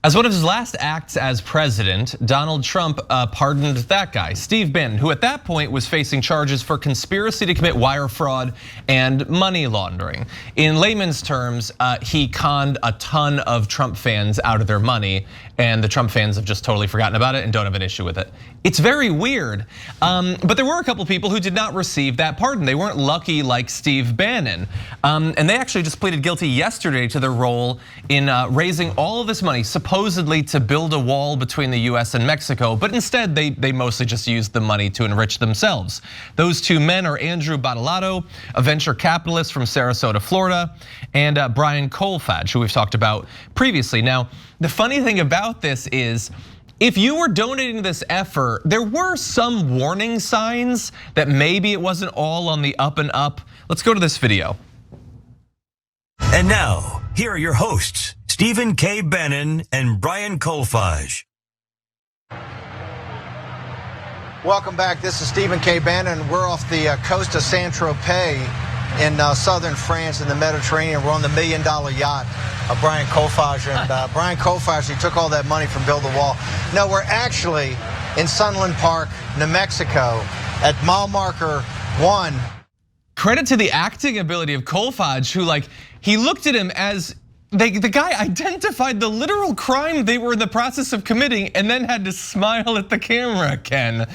As one of his last acts as president, Donald Trump pardoned that guy, Steve Bannon, who at that point was facing charges for conspiracy to commit wire fraud and money laundering. In layman's terms, he conned a ton of Trump fans out of their money, and the Trump fans have just totally forgotten about it and don't have an issue with it. It's very weird, but there were a couple people who did not receive that pardon. They weren't lucky like Steve Bannon, and they actually just pleaded guilty yesterday to their role in raising all of this money, supposedly to build a wall between the US and Mexico, but instead they mostly just used the money to enrich themselves. Those two men are Andrew Bottolato, a venture capitalist from Sarasota, Florida, and Brian Kolfage, who we've talked about previously. Now, the funny thing about this is, if you were donating to this effort, there were some warning signs that maybe it wasn't all on the up and up. Let's go to this video. And now, here are your hosts, Stephen K. Bannon and Brian Kolfage. Welcome back. This is Stephen K. Bannon. We're off the coast of Saint-Tropez in southern France in the Mediterranean. We're on the $1 million yacht of Brian Kolfage. And Brian Kolfage, he took all that money from Build the Wall. No, we're actually in Sunland Park, New Mexico at mile marker 1. Credit to the acting ability of Kolfage, who he looked at him as the guy identified the literal crime they were in the process of committing and then had to smile at the camera, Ken.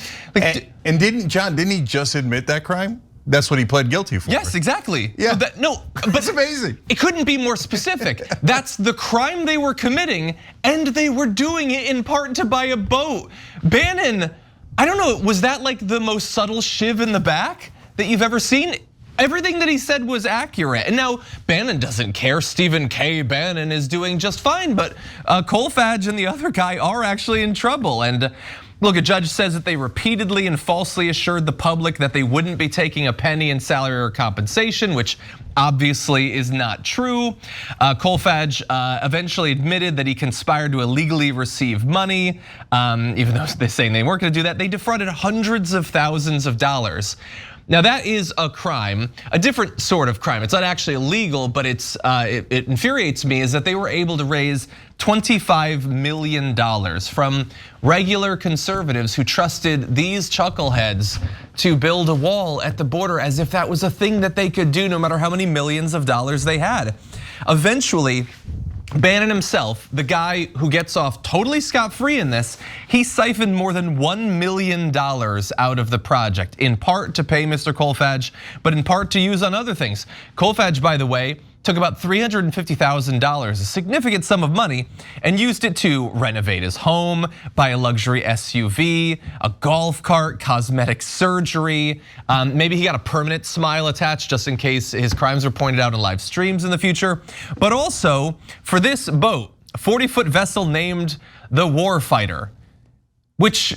And didn't he just admit that crime? That's what he pled guilty for. Yes, exactly. Yeah. But it's amazing. It couldn't be more specific. That's the crime they were committing, and they were doing it in part to buy a boat. Bannon, I don't know, was that like the most subtle shiv in the back that you've ever seen? Everything that he said was accurate. And now Bannon doesn't care. Stephen K. Bannon is doing just fine, but Kolfage and the other guy are actually in trouble. And look, a judge says that they repeatedly and falsely assured the public that they wouldn't be taking a penny in salary or compensation, which obviously is not true. Kolfage eventually admitted that he conspired to illegally receive money, even though they're saying they weren't gonna do that. They defrauded hundreds of thousands of dollars. Now that is a crime, a different sort of crime. It's not actually illegal, but it infuriates me is that they were able to raise $25 million from regular conservatives who trusted these chuckleheads to build a wall at the border as if that was a thing that they could do no matter how many millions of dollars they had. Eventually, Bannon himself, the guy who gets off totally scot-free in this, he siphoned more than $1 million out of the project, in part to pay Mr. Kolfage, but in part to use on other things. Kolfage, by the way, took about $350,000, a significant sum of money, and used it to renovate his home, buy a luxury SUV, a golf cart, cosmetic surgery. Maybe he got a permanent smile attached just in case his crimes were pointed out in live streams in the future. But also for this boat, a 40-foot vessel named the Warfighter, which,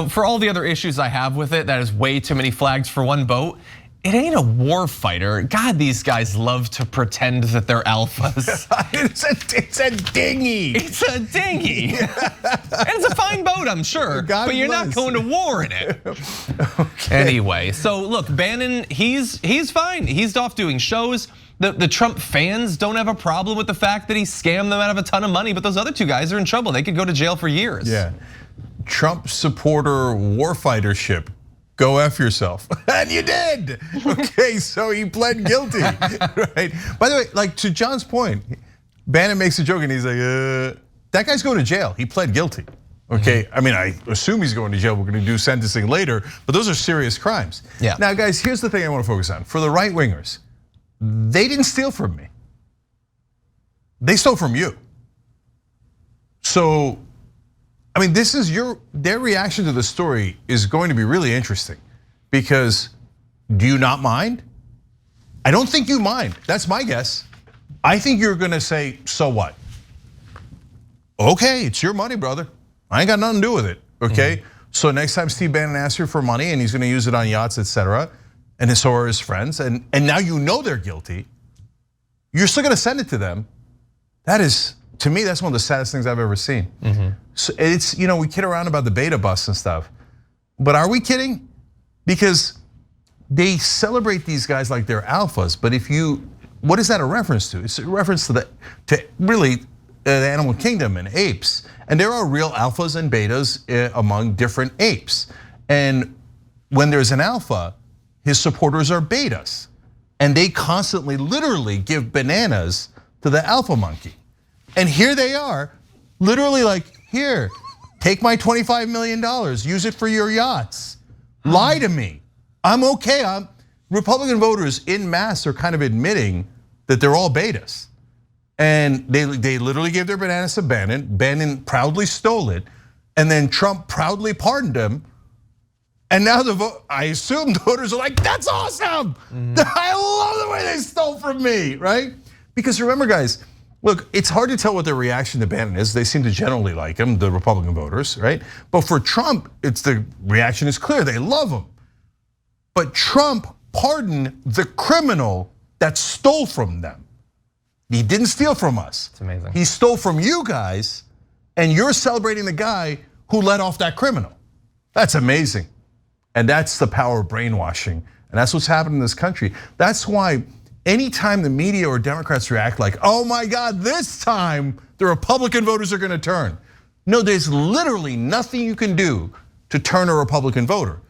for all the other issues I have with it, that is way too many flags for one boat. It ain't a war fighter. God, these guys love to pretend that they're alphas. It's a dinghy. It's a dinghy. And it's a fine boat, I'm sure, but you're not going to war in it. Okay. Anyway, so look, Bannon, he's fine. He's off doing shows. The Trump fans don't have a problem with the fact that he scammed them out of a ton of money, but those other two guys are in trouble. They could go to jail for years. Yeah, Trump supporter warfighter ship. Go F yourself. And you did. Okay, so he pled guilty, right? By the way, to John's point, Bannon makes a joke and he's like, that guy's going to jail. He pled guilty, okay? I mean, I assume he's going to jail. We're gonna do sentencing later, but those are serious crimes. Yeah. Now, guys, here's the thing I wanna focus on. For the right wingers, they didn't steal from me. They stole from you. So, I mean, their reaction to the story is going to be really interesting because do you not mind? I don't think you mind. That's my guess. I think you're gonna say, so what? Okay, it's your money, brother. I ain't got nothing to do with it, okay? So next time Steve Bannon asks you for money and he's gonna use it on yachts, etc., and so are his friends, and now you know they're guilty, you're still gonna send it to them. That is, to me, that's one of the saddest things I've ever seen. So it's, we kid around about the beta bus and stuff, but are we kidding? Because they celebrate these guys like they're alphas, but what is that a reference to? It's a reference to really the animal kingdom and apes, and there are real alphas and betas among different apes. And when there's an alpha, his supporters are betas, and they constantly, literally give bananas to the alpha monkey. And here they are, literally like, here, take my $25 million, use it for your yachts. Lie to me, I'm okay. Republican voters in mass are kind of admitting that they're all betas. And they literally gave their bananas to Bannon. Bannon proudly stole it, and then Trump proudly pardoned him. And now I assume the voters are like, that's awesome. I love the way they stole from me, right? Because remember, guys, look, it's hard to tell what their reaction to Bannon is. They seem to generally like him, the Republican voters, right? But for Trump, the reaction is clear, they love him. But Trump pardoned the criminal that stole from them. He didn't steal from us. It's amazing. He stole from you guys, and you're celebrating the guy who let off that criminal. That's amazing. And that's the power of brainwashing. And that's what's happening in this country. That's why anytime the media or Democrats react like, oh my God, this time the Republican voters are gonna turn. No, there's literally nothing you can do to turn a Republican voter.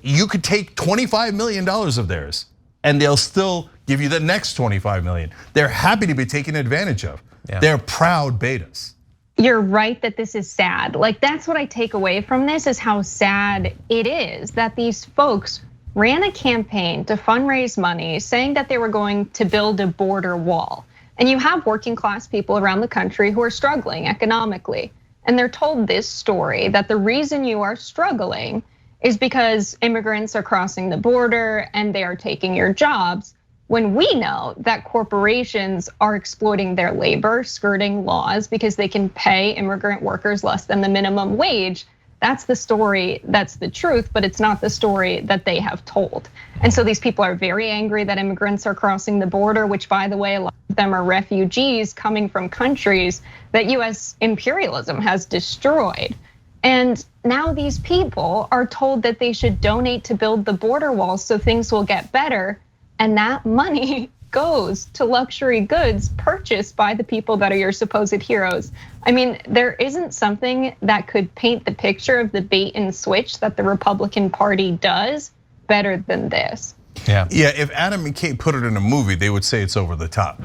You could take $25 million of theirs, and they'll still give you the next 25 million. They're happy to be taken advantage of. Yeah. They're proud betas. You're right that this is sad. Like, that's what I take away from this, is how sad it is that these folks ran a campaign to fundraise money saying that they were going to build a border wall. And you have working class people around the country who are struggling economically. And they're told this story that the reason you are struggling is because immigrants are crossing the border and they are taking your jobs, when we know that corporations are exploiting their labor, skirting laws because they can pay immigrant workers less than the minimum wage. That's the story, that's the truth, but it's not the story that they have told. And so these people are very angry that immigrants are crossing the border, which, by the way, a lot of them are refugees coming from countries that US imperialism has destroyed. And now these people are told that they should donate to build the border wall so things will get better. And that money goes to luxury goods purchased by the people that are your supposed heroes. I mean, there isn't something that could paint the picture of the bait and switch that the Republican Party does better than this. Yeah, if Adam and Kate put it in a movie, they would say it's over the top.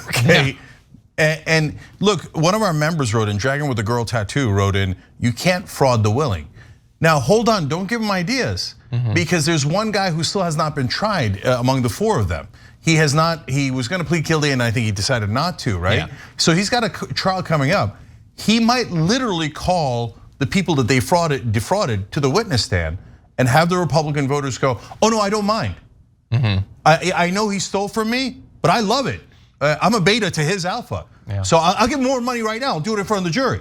Okay. Yeah. And look, one of our members wrote in, Dragon with the Girl Tattoo wrote in, you can't fraud the willing. Now, hold on, don't give him ideas, because there's one guy who still has not been tried among the four of them. He has not, he was gonna plead guilty and I think he decided not to, right? Yeah. So he's got a trial coming up. He might literally call the people that they defrauded to the witness stand and have the Republican voters go, oh no, I don't mind. I know he stole from me, but I love it. I'm a beta to his alpha. Yeah. So I'll give him more money right now, I'll do it in front of the jury.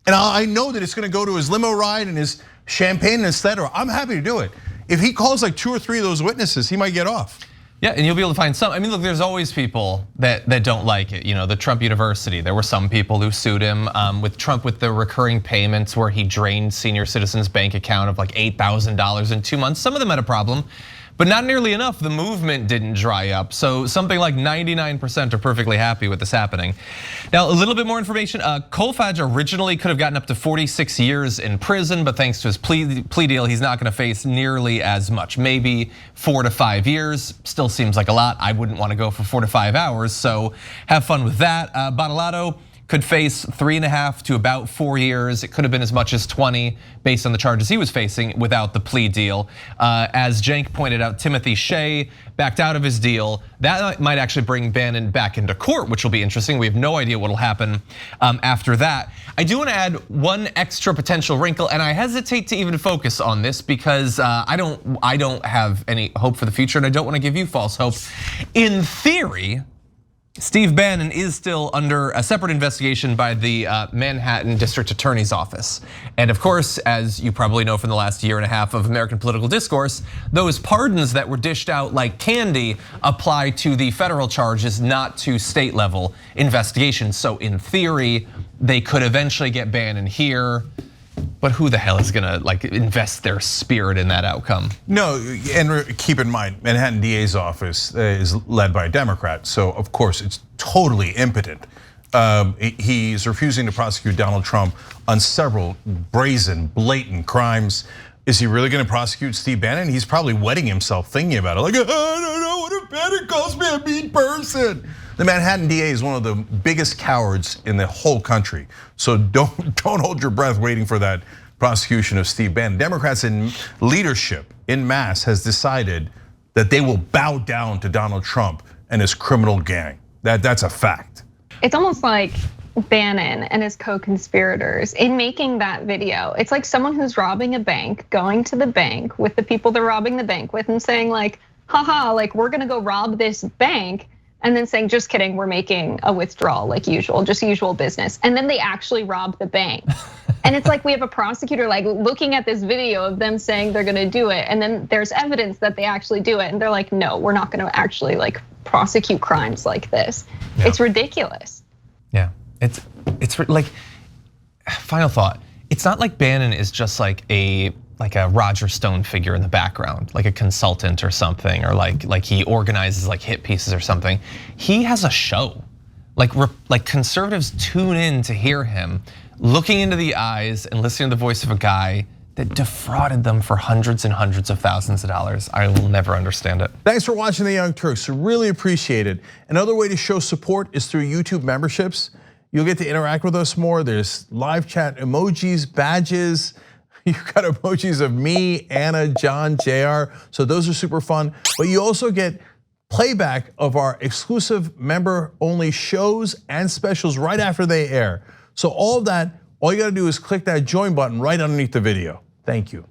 And I know that it's gonna go to his limo ride and his champagne and etc. I'm happy to do it. If he calls like 2 or 3 of those witnesses, he might get off. Yeah, and you'll be able to find some. I mean, look, there's always people that don't like it. You know, the Trump University, there were some people who sued him with Trump with the recurring payments where he drained senior citizens' bank account of like $8,000 in 2 months. Some of them had a problem, but not nearly enough. The movement didn't dry up. So something like 99% are perfectly happy with this happening. Now, a little bit more information. Kolfage originally could have gotten up to 46 years in prison, but thanks to his plea deal, he's not gonna face nearly as much. Maybe 4 to 5 years, still seems like a lot. I wouldn't wanna go for 4 to 5 hours, so have fun with that. Badalato could face 3.5 to about 4 years. It could have been as much as 20 based on the charges he was facing without the plea deal. As Cenk pointed out, Timothy Shea backed out of his deal. That might actually bring Bannon back into court, which will be interesting. We have no idea what'll happen after that. I do wanna add one extra potential wrinkle, and I hesitate to even focus on this because I don't have any hope for the future, and I don't wanna give you false hope. In theory, Steve Bannon is still under a separate investigation by the Manhattan District Attorney's Office. And of course, as you probably know from the last 1.5 years of American political discourse, those pardons that were dished out like candy apply to the federal charges, not to state level investigations. So in theory, they could eventually get Bannon here. But who the hell is gonna like invest their spirit in that outcome? No, and keep in mind, Manhattan DA's office is led by a Democrat, so of course it's totally impotent He's refusing to prosecute Donald Trump on several brazen, blatant crimes. Is he really going to prosecute Steve Bannon? He's probably wetting himself thinking about it. Like, I don't know, what if Bannon calls me a mean person? The Manhattan DA is one of the biggest cowards in the whole country. So don't hold your breath waiting for that prosecution of Steve Bannon. Democrats in leadership in mass has decided that they will bow down to Donald Trump and his criminal gang. That's a fact. It's almost like Bannon and his co-conspirators in making that video. It's like someone who's robbing a bank, going to the bank with the people they're robbing the bank with and saying like, haha, like we're gonna go rob this bank. And then saying, just kidding, we're making a withdrawal like usual, just usual business. And then they actually rob the bank. And it's like we have a prosecutor like looking at this video of them saying they're gonna do it. And then there's evidence that they actually do it. And they're like, no, we're not gonna actually like prosecute crimes like this. Yeah. It's ridiculous. Yeah, it's like, final thought. It's not like Bannon is just like a Roger Stone figure in the background, like a consultant or something, or like he organizes like hit pieces or something. He has a show. Like conservatives tune in to hear him, looking into the eyes and listening to the voice of a guy that defrauded them for hundreds and hundreds of thousands of dollars. I will never understand it. Thanks for watching the Young Turks, really appreciate it. Another way to show support is through YouTube memberships. You'll get to interact with us more. There's live chat emojis, badges. You've got emojis of me, Anna, John, JR. So those are super fun. But you also get playback of our exclusive member-only shows and specials right after they air. So all of that, all you gotta do is click that join button right underneath the video. Thank you.